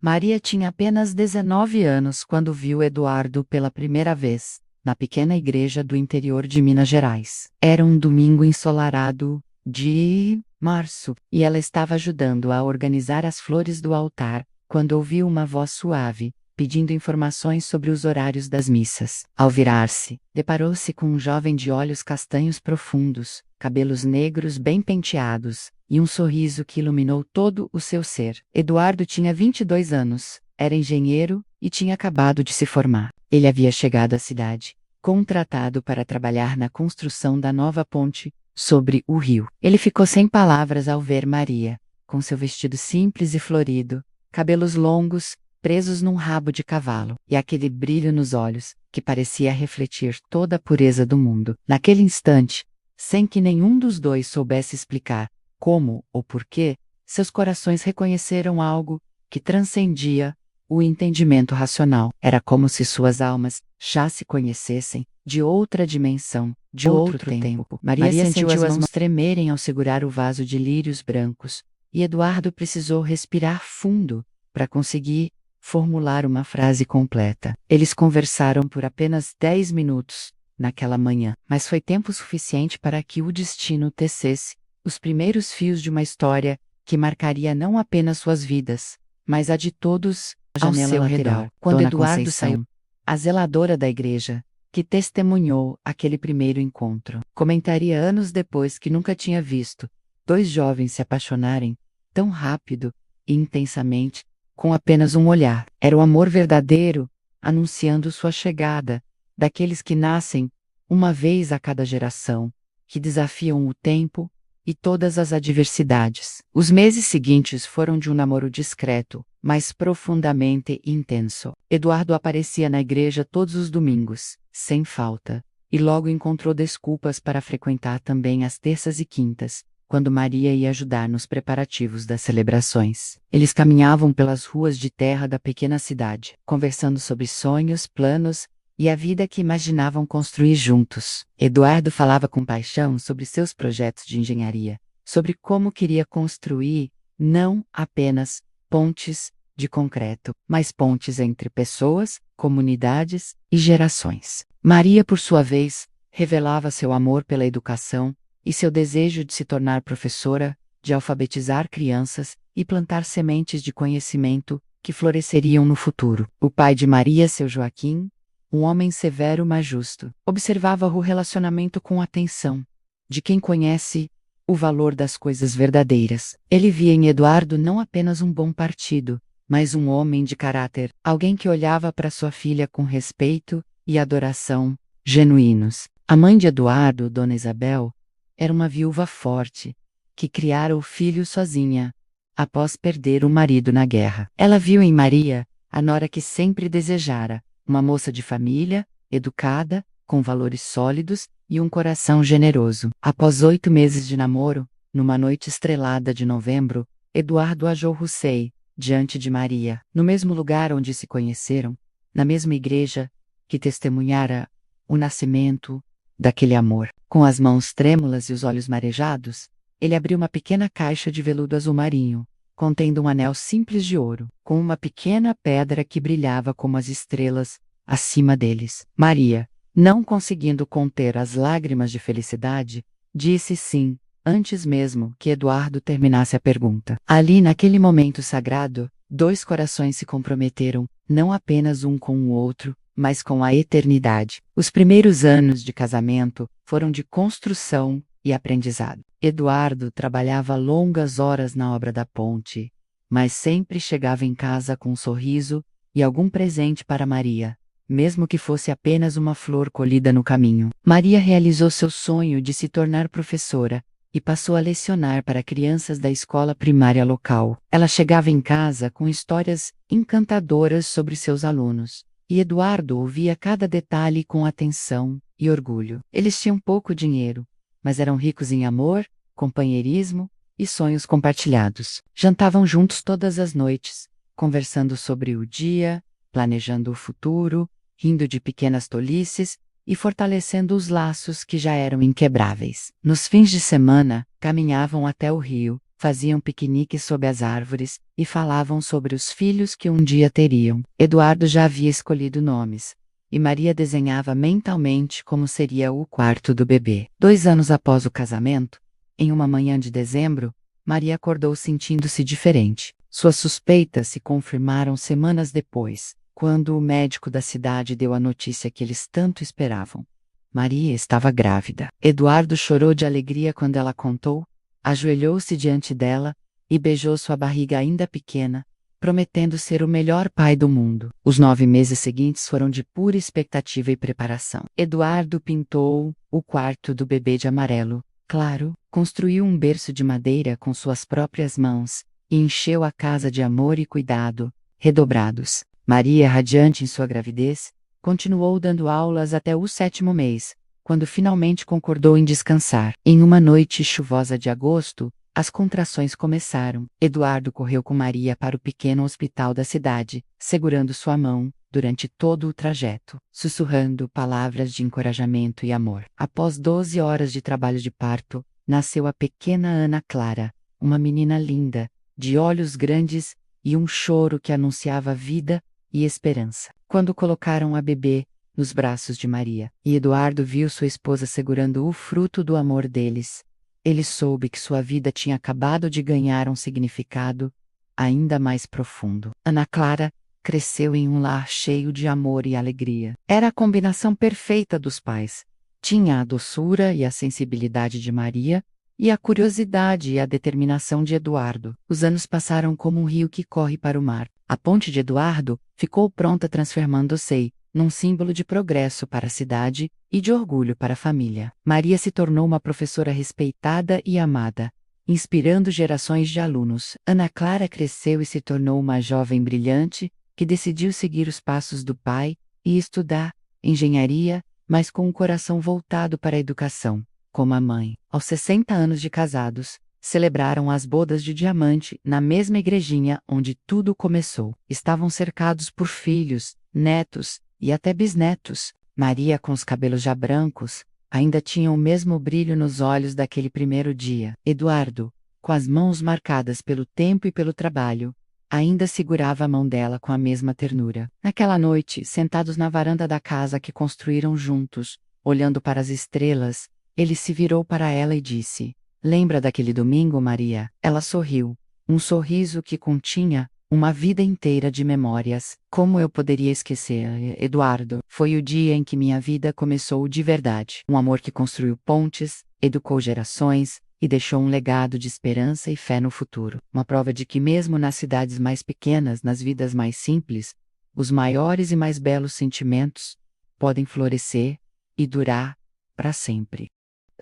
Maria tinha apenas 19 anos quando viu Eduardo pela primeira vez, na pequena igreja do interior de Minas Gerais. Era um domingo ensolarado de março, e ela estava ajudando a organizar as flores do altar, quando ouviu uma voz suave, pedindo informações sobre os horários das missas. Ao virar-se, deparou-se com um jovem de olhos castanhos profundos, cabelos negros bem penteados, e um sorriso que iluminou todo o seu ser. Eduardo tinha 22 anos, era engenheiro e tinha acabado de se formar. Ele havia chegado à cidade, contratado para trabalhar na construção da nova ponte sobre o rio. Ele ficou sem palavras ao ver Maria, com seu vestido simples e florido, cabelos longos, presos num rabo de cavalo, e aquele brilho nos olhos, que parecia refletir toda a pureza do mundo. Naquele instante, sem que nenhum dos dois soubesse explicar como ou porquê, seus corações reconheceram algo que transcendia o entendimento racional. Era como se suas almas já se conhecessem, de outra dimensão, de outro tempo. Maria sentiu as mãos tremerem ao segurar o vaso de lírios brancos, e Eduardo precisou respirar fundo para conseguir formular uma frase completa. Eles conversaram por apenas 10 minutos naquela manhã, mas foi tempo suficiente para que o destino tecesse os primeiros fios de uma história que marcaria não apenas suas vidas, mas a de todos ao seu redor. Quando Eduardo saiu, a zeladora da igreja, que testemunhou aquele primeiro encontro, comentaria anos depois que nunca tinha visto dois jovens se apaixonarem tão rápido e intensamente, com apenas um olhar. Era o amor verdadeiro, anunciando sua chegada, daqueles que nascem uma vez a cada geração, que desafiam o tempo e todas as adversidades. Os meses seguintes foram de um namoro discreto, mas profundamente intenso. Eduardo aparecia na igreja todos os domingos, sem falta, e logo encontrou desculpas para frequentar também as terças e quintas, quando Maria ia ajudar nos preparativos das celebrações. Eles caminhavam pelas ruas de terra da pequena cidade, conversando sobre sonhos, planos e a vida que imaginavam construir juntos. Eduardo falava com paixão sobre seus projetos de engenharia, sobre como queria construir, não apenas pontes de concreto, mas pontes entre pessoas, comunidades e gerações. Maria, por sua vez, revelava seu amor pela educação e seu desejo de se tornar professora, de alfabetizar crianças e plantar sementes de conhecimento que floresceriam no futuro. O pai de Maria, seu Joaquim, um homem severo mas justo, observava o relacionamento com atenção, de quem conhece o valor das coisas verdadeiras. Ele via em Eduardo não apenas um bom partido, mas um homem de caráter, alguém que olhava para sua filha com respeito e adoração genuínos. A mãe de Eduardo, Dona Isabel, era uma viúva forte, que criara o filho sozinha, após perder o marido na guerra. Ela viu em Maria a nora que sempre desejara, uma moça de família, educada, com valores sólidos e um coração generoso. Após 8 meses de namoro, numa noite estrelada de novembro, Eduardo ajoelhou-se diante de Maria, no mesmo lugar onde se conheceram, na mesma igreja que testemunhara o nascimento daquele amor. Com as mãos trêmulas e os olhos marejados, ele abriu uma pequena caixa de veludo azul marinho, contendo um anel simples de ouro, com uma pequena pedra que brilhava como as estrelas acima deles. Maria, não conseguindo conter as lágrimas de felicidade, disse sim, antes mesmo que Eduardo terminasse a pergunta. Ali, naquele momento sagrado, 2 corações se comprometeram, não apenas um com o outro, mas com a eternidade. Os primeiros anos de casamento foram de construção e aprendizado. Eduardo trabalhava longas horas na obra da ponte, mas sempre chegava em casa com um sorriso e algum presente para Maria, mesmo que fosse apenas uma flor colhida no caminho. Maria realizou seu sonho de se tornar professora e passou a lecionar para crianças da escola primária local. Ela chegava em casa com histórias encantadoras sobre seus alunos, e Eduardo ouvia cada detalhe com atenção e orgulho. Eles tinham pouco dinheiro, mas eram ricos em amor, companheirismo e sonhos compartilhados. Jantavam juntos todas as noites, conversando sobre o dia, planejando o futuro, rindo de pequenas tolices e fortalecendo os laços que já eram inquebráveis. Nos fins de semana, caminhavam até o rio, faziam piquenique sob as árvores e falavam sobre os filhos que um dia teriam. Eduardo já havia escolhido nomes, e Maria desenhava mentalmente como seria o quarto do bebê. 2 anos após o casamento, em uma manhã de dezembro, Maria acordou sentindo-se diferente. Suas suspeitas se confirmaram semanas depois, quando o médico da cidade deu a notícia que eles tanto esperavam. Maria estava grávida. Eduardo chorou de alegria quando ela contou, ajoelhou-se diante dela e beijou sua barriga ainda pequena, prometendo ser o melhor pai do mundo. Os 9 meses seguintes foram de pura expectativa e preparação. Eduardo pintou o quarto do bebê de amarelo claro, construiu um berço de madeira com suas próprias mãos e encheu a casa de amor e cuidado redobrados. Maria, radiante em sua gravidez, continuou dando aulas até o 7º mês, quando finalmente concordou em descansar. Em uma noite chuvosa de agosto, as contrações começaram. Eduardo correu com Maria para o pequeno hospital da cidade, segurando sua mão durante todo o trajeto, sussurrando palavras de encorajamento e amor. Após 12 horas de trabalho de parto, nasceu a pequena Ana Clara, uma menina linda, de olhos grandes e um choro que anunciava vida e esperança. Quando colocaram a bebê nos braços de Maria, e Eduardo viu sua esposa segurando o fruto do amor deles, ele soube que sua vida tinha acabado de ganhar um significado ainda mais profundo. Ana Clara cresceu em um lar cheio de amor e alegria. Era a combinação perfeita dos pais. Tinha a doçura e a sensibilidade de Maria, e a curiosidade e a determinação de Eduardo. Os anos passaram como um rio que corre para o mar. A ponte de Eduardo ficou pronta transformando-se num símbolo de progresso para a cidade e de orgulho para a família. Maria se tornou uma professora respeitada e amada, inspirando gerações de alunos. Ana Clara cresceu e se tornou uma jovem brilhante, que decidiu seguir os passos do pai e estudar engenharia, mas com um coração voltado para a educação. Como a mãe, aos 60 anos de casados, celebraram as bodas de diamante na mesma igrejinha onde tudo começou. Estavam cercados por filhos, netos e até bisnetos. Maria, com os cabelos já brancos, ainda tinha o mesmo brilho nos olhos daquele primeiro dia. Eduardo, com as mãos marcadas pelo tempo e pelo trabalho, ainda segurava a mão dela com a mesma ternura. Naquela noite, sentados na varanda da casa que construíram juntos, olhando para as estrelas, ele se virou para ela e disse: "Lembra daquele domingo, Maria?" Ela sorriu, um sorriso que continha uma vida inteira de memórias. "Como eu poderia esquecer, Eduardo? Foi o dia em que minha vida começou de verdade. Um amor que construiu pontes, educou gerações e deixou um legado de esperança e fé no futuro. Uma prova de que mesmo nas cidades mais pequenas, nas vidas mais simples, os maiores e mais belos sentimentos podem florescer e durar para sempre."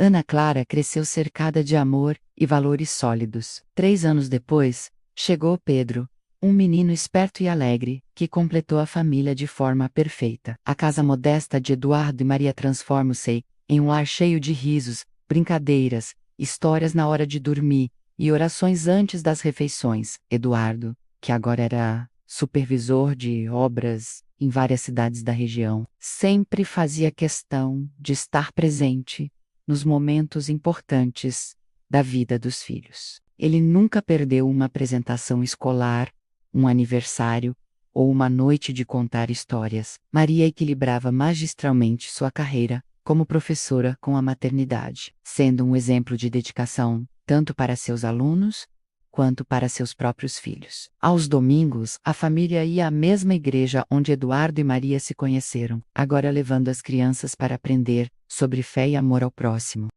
Ana Clara cresceu cercada de amor e valores sólidos. 3 anos depois, chegou Pedro, um menino esperto e alegre, que completou a família de forma perfeita. A casa modesta de Eduardo e Maria transforma-se em um lar cheio de risos, brincadeiras, histórias na hora de dormir e orações antes das refeições. Eduardo, que agora era supervisor de obras em várias cidades da região, sempre fazia questão de estar presente nos momentos importantes da vida dos filhos. Ele nunca perdeu uma apresentação escolar, um aniversário ou uma noite de contar histórias. Maria equilibrava magistralmente sua carreira como professora com a maternidade, sendo um exemplo de dedicação tanto para seus alunos quanto para seus próprios filhos. Aos domingos, a família ia à mesma igreja onde Eduardo e Maria se conheceram, agora levando as crianças para aprender sobre fé e amor ao próximo.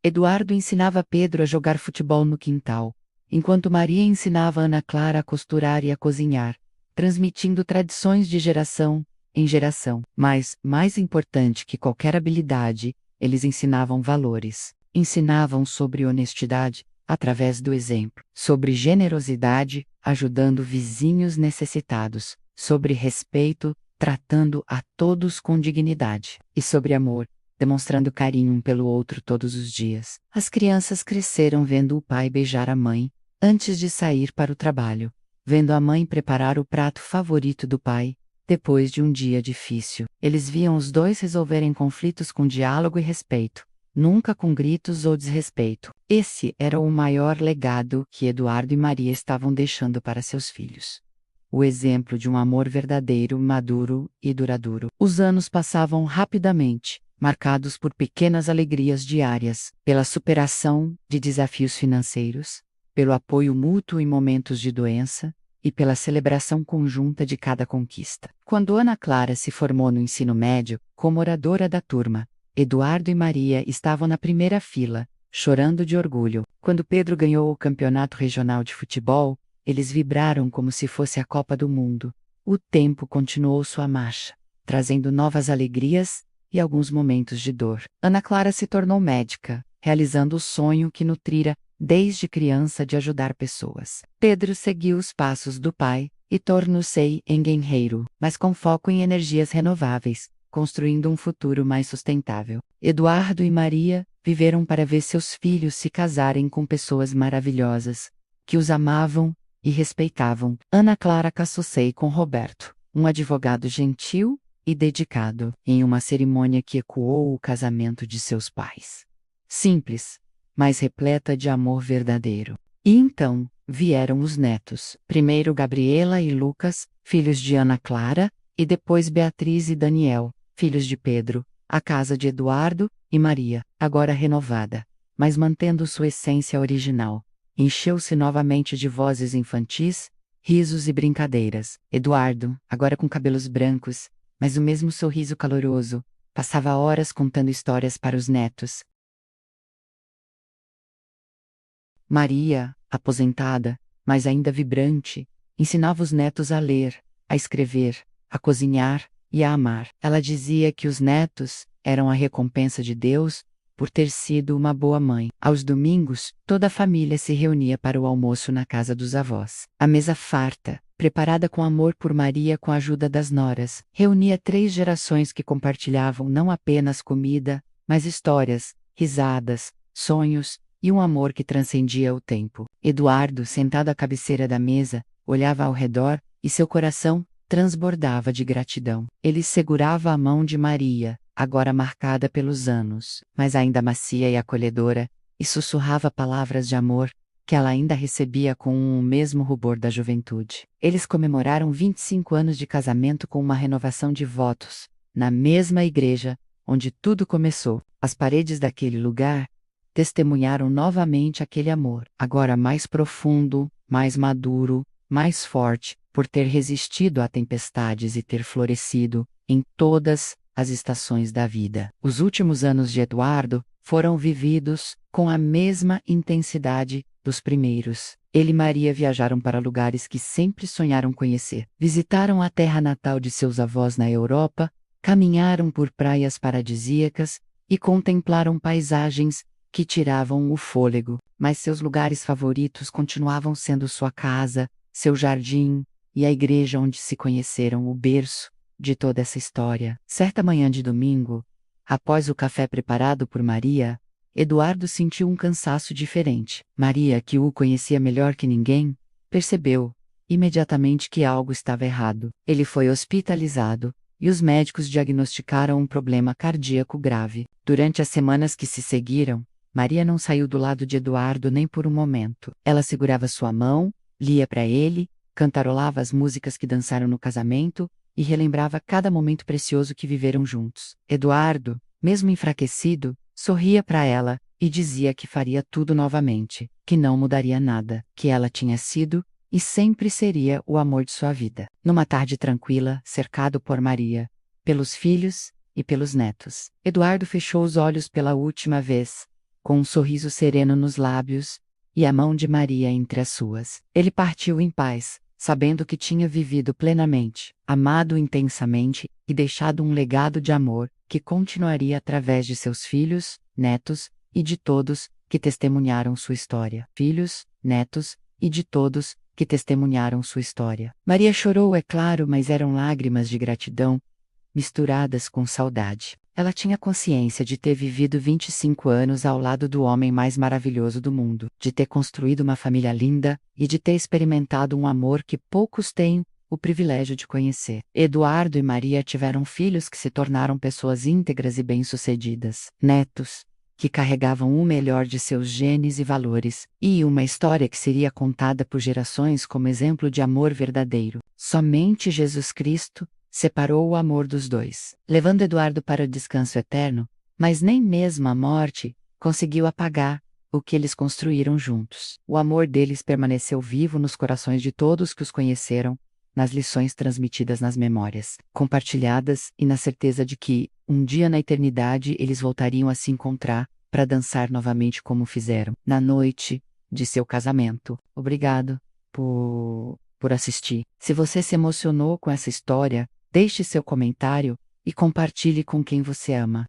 Eduardo ensinava Pedro a jogar futebol no quintal, enquanto Maria ensinava Ana Clara a costurar e a cozinhar, transmitindo tradições de geração em geração. Mas, mais importante que qualquer habilidade, eles ensinavam valores. Ensinavam sobre honestidade, através do exemplo, sobre generosidade, ajudando vizinhos necessitados, sobre respeito, tratando a todos com dignidade, e sobre amor, demonstrando carinho um pelo outro todos os dias. As crianças cresceram vendo o pai beijar a mãe antes de sair para o trabalho, vendo a mãe preparar o prato favorito do pai depois de um dia difícil. Eles viam os dois resolverem conflitos com diálogo e respeito, nunca com gritos ou desrespeito. Esse era o maior legado que Eduardo e Maria estavam deixando para seus filhos. O exemplo de um amor verdadeiro, maduro e duradouro. Os anos passavam rapidamente, marcados por pequenas alegrias diárias, pela superação de desafios financeiros, pelo apoio mútuo em momentos de doença e pela celebração conjunta de cada conquista. Quando Ana Clara se formou no ensino médio, como oradora da turma, Eduardo e Maria estavam na primeira fila, chorando de orgulho. Quando Pedro ganhou o campeonato regional de futebol, eles vibraram como se fosse a Copa do Mundo. O tempo continuou sua marcha, trazendo novas alegrias e alguns momentos de dor. Ana Clara se tornou médica, realizando o sonho que nutrira desde criança de ajudar pessoas. Pedro seguiu os passos do pai e tornou-se engenheiro, mas com foco em energias renováveis, construindo um futuro mais sustentável. Eduardo e Maria viveram para ver seus filhos se casarem com pessoas maravilhosas, que os amavam e respeitavam. Ana Clara casou-se com Roberto, um advogado gentil e dedicado, em uma cerimônia que ecoou o casamento de seus pais. Simples, mas repleta de amor verdadeiro. E então, vieram os netos, primeiro Gabriela e Lucas, filhos de Ana Clara, e depois Beatriz e Daniel, filhos de Pedro, a casa de Eduardo e Maria, agora renovada, mas mantendo sua essência original. Encheu-se novamente de vozes infantis, risos e brincadeiras. Eduardo, agora com cabelos brancos, mas o mesmo sorriso caloroso, passava horas contando histórias para os netos. Maria, aposentada, mas ainda vibrante, ensinava os netos a ler, a escrever, a cozinhar e a amar. Ela dizia que os netos eram a recompensa de Deus por ter sido uma boa mãe. Aos domingos, toda a família se reunia para o almoço na casa dos avós. A mesa farta, preparada com amor por Maria com a ajuda das noras, reunia 3 gerações que compartilhavam não apenas comida, mas histórias, risadas, sonhos e um amor que transcendia o tempo. Eduardo, sentado à cabeceira da mesa, olhava ao redor e seu coração transbordava de gratidão. Ele segurava a mão de Maria, agora marcada pelos anos, mas ainda macia e acolhedora, e sussurrava palavras de amor que ela ainda recebia com o mesmo rubor da juventude. Eles comemoraram 25 anos de casamento com uma renovação de votos, na mesma igreja onde tudo começou. As paredes daquele lugar testemunharam novamente aquele amor, agora mais profundo, mais maduro, mais forte, por ter resistido a tempestades e ter florescido em todas as estações da vida. Os últimos anos de Eduardo foram vividos com a mesma intensidade dos primeiros. Ele e Maria viajaram para lugares que sempre sonharam conhecer. Visitaram a terra natal de seus avós na Europa, caminharam por praias paradisíacas e contemplaram paisagens que tiravam o fôlego, mas seus lugares favoritos continuavam sendo sua casa, seu jardim e a igreja onde se conheceram, o berço de toda essa história. Certa manhã de domingo, após o café preparado por Maria, Eduardo sentiu um cansaço diferente. Maria, que o conhecia melhor que ninguém, percebeu imediatamente que algo estava errado. Ele foi hospitalizado e os médicos diagnosticaram um problema cardíaco grave. Durante as semanas que se seguiram, Maria não saiu do lado de Eduardo nem por um momento. Ela segurava sua mão, lia para ele, cantarolava as músicas que dançaram no casamento e relembrava cada momento precioso que viveram juntos. Eduardo, mesmo enfraquecido, sorria para ela e dizia que faria tudo novamente, que não mudaria nada, que ela tinha sido e sempre seria o amor de sua vida. Numa tarde tranquila, cercado por Maria, pelos filhos e pelos netos, Eduardo fechou os olhos pela última vez, com um sorriso sereno nos lábios e a mão de Maria entre as suas. Ele partiu em paz, sabendo que tinha vivido plenamente, amado intensamente e deixado um legado de amor que continuaria através de seus filhos, netos e de todos que testemunharam sua história. Filhos, netos e de todos que testemunharam sua história. Maria chorou, é claro, mas eram lágrimas de gratidão, misturadas com saudade. Ela tinha consciência de ter vivido 25 anos ao lado do homem mais maravilhoso do mundo, de ter construído uma família linda e de ter experimentado um amor que poucos têm o privilégio de conhecer. Eduardo e Maria tiveram filhos que se tornaram pessoas íntegras e bem-sucedidas, netos que carregavam o melhor de seus genes e valores, e uma história que seria contada por gerações como exemplo de amor verdadeiro. Somente Jesus Cristo separou o amor dos dois, levando Eduardo para o descanso eterno, mas nem mesmo a morte conseguiu apagar o que eles construíram juntos. O amor deles permaneceu vivo nos corações de todos que os conheceram, nas lições transmitidas nas memórias, compartilhadas e na certeza de que, um dia na eternidade, eles voltariam a se encontrar para dançar novamente como fizeram na noite de seu casamento. Obrigado por assistir. Se você se emocionou com essa história, deixe seu comentário e compartilhe com quem você ama.